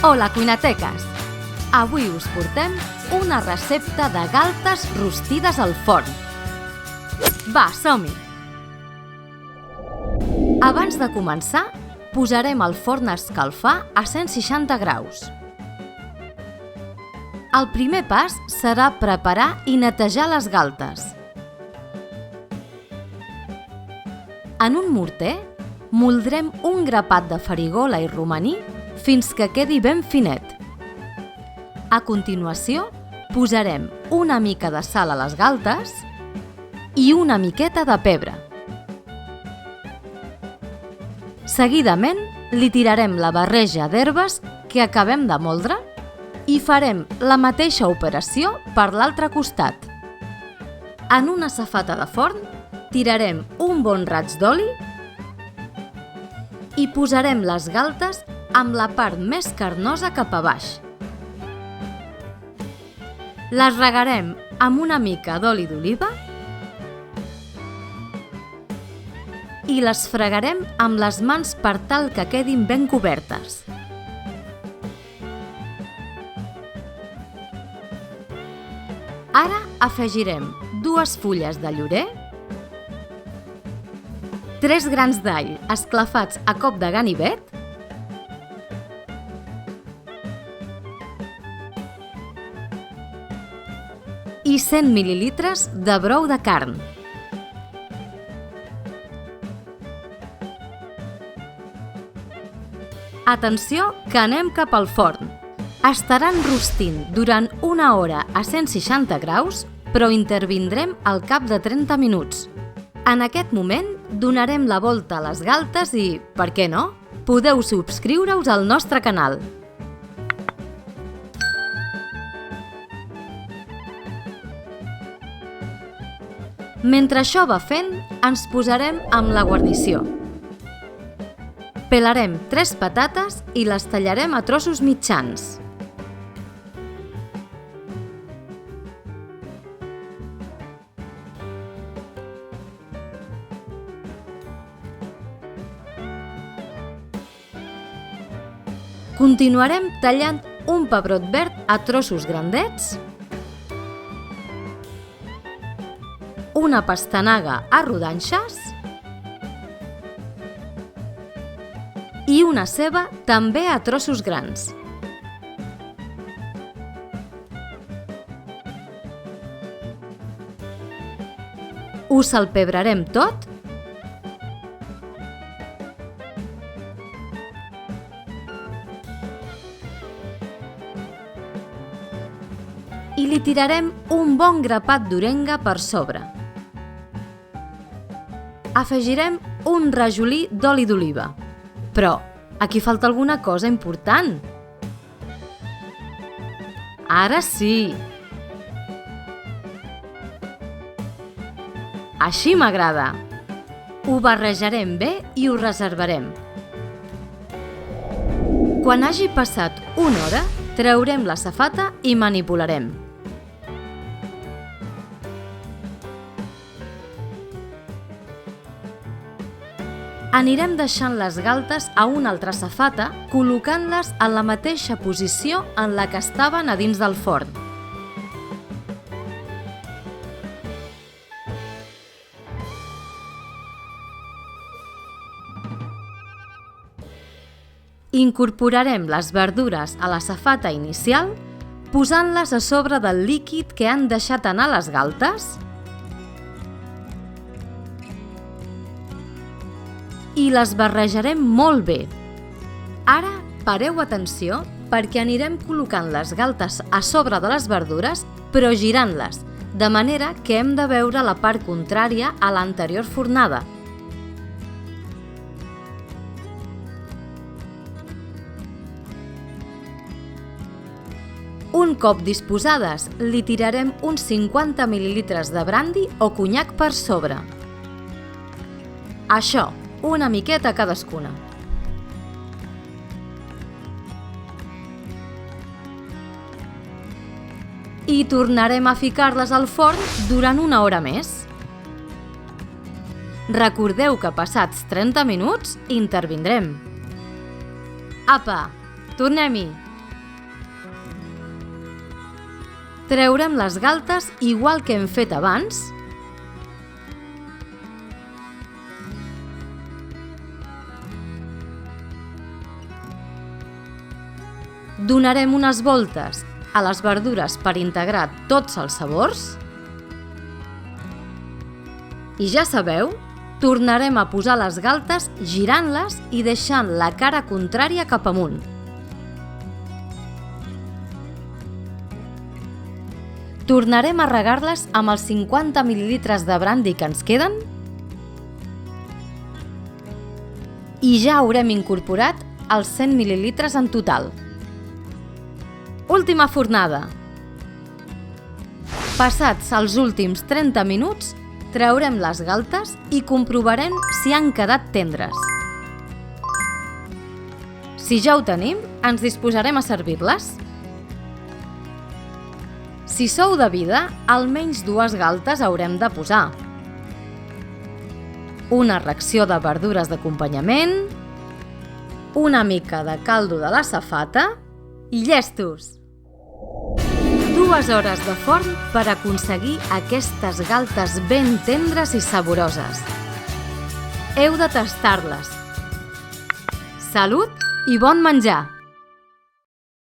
Hola, cuinateques! Avui us portem una recepta de galtes rostides al forn. Va, som-hi! Abans de començar, posarem el forn a escalfar a 160 graus. El primer pas serà preparar i netejar les galtes. En un morter, moldrem un grapat de farigola i romaní fins que quedi ben finet. A continuació, posarem una mica de sal a les galtes i una miqueta de pebre. Seguidament, li tirarem la barreja d'herbes que acabem de moldre i farem la mateixa operació per l'altre costat. En una safata de forn, tirarem un bon raig d'oli i posarem les galtes amb la part més carnosa cap a baix. Les regarem amb una mica d'oli d'oliva i les fregarem amb les mans per tal que quedin ben cobertes. Ara afegirem 2 fulles de llorer, 3 grans d'all esclafats a cop de ganivet i 100 mil·lilitres de brou de carn. Atenció, que anem cap al forn. Estaran rostint durant una hora a 160 graus, però intervindrem al cap de 30 minuts. En aquest moment, donarem la volta a les galtes i, per què no, podeu subscriure-us al nostre canal. Mentre això va fent, ens posarem amb la guarnició. Pelarem 3 patates i les tallarem a trossos mitjans. Continuarem tallant un pebrot verd a trossos grandets, una pastanaga a rodanxes i una ceba també a trossos grans. Ho salpebrarem tot i li tirarem un bon grapat d'orenga per sobre. Afegirem un rajolí d'oli d'oliva. Però aquí falta alguna cosa important. Ara sí! Així m'agrada! Ho barrejarem bé i ho reservarem. Quan hagi passat una hora, traurem la safata i manipularem. Anirem deixant les galtes a una altra safata, col·locant-les en la mateixa posició en la que estaven a dins del forn. Incorporarem les verdures a la safata inicial, posant-les a sobre del líquid que han deixat anar les galtes i les barrejarem molt bé. Ara pareu atenció perquè anirem col·locant les galtes a sobre de les verdures, però girant-les, de manera que hem de veure la part contrària a l'anterior fornada. Un cop disposades, li tirarem uns 50 mil·lilitres de brandi o conyac per sobre. Això, una miqueta cadascuna. I tornarem a ficar-les al forn durant una hora més. Recordeu que passats 30 minuts intervindrem. Apa, tornem-hi! Treurem les galtes igual que hem fet abans. Donarem unes voltes a les verdures per integrar tots els sabors. I ja sabeu, tornarem a posar les galtes girant-les i deixant la cara contrària cap amunt. Tornarem a regar-les amb els 50 ml de brandi que ens queden i ja haurem incorporat els 100 ml en total. Última fornada. Passats els últims 30 minuts, traurem les galtes i comprovarem si han quedat tendres. Si ja ho tenim, ens disposarem a servir-les. Si sou de vida, almenys 2 galtes haurem de posar. Una racció de verdures d'acompanyament, una mica de caldo de la safata i llestos! 2 hores de forn per aconseguir aquestes galtes ben tendres i saboroses. Heu de tastar-les. Salut i bon menjar!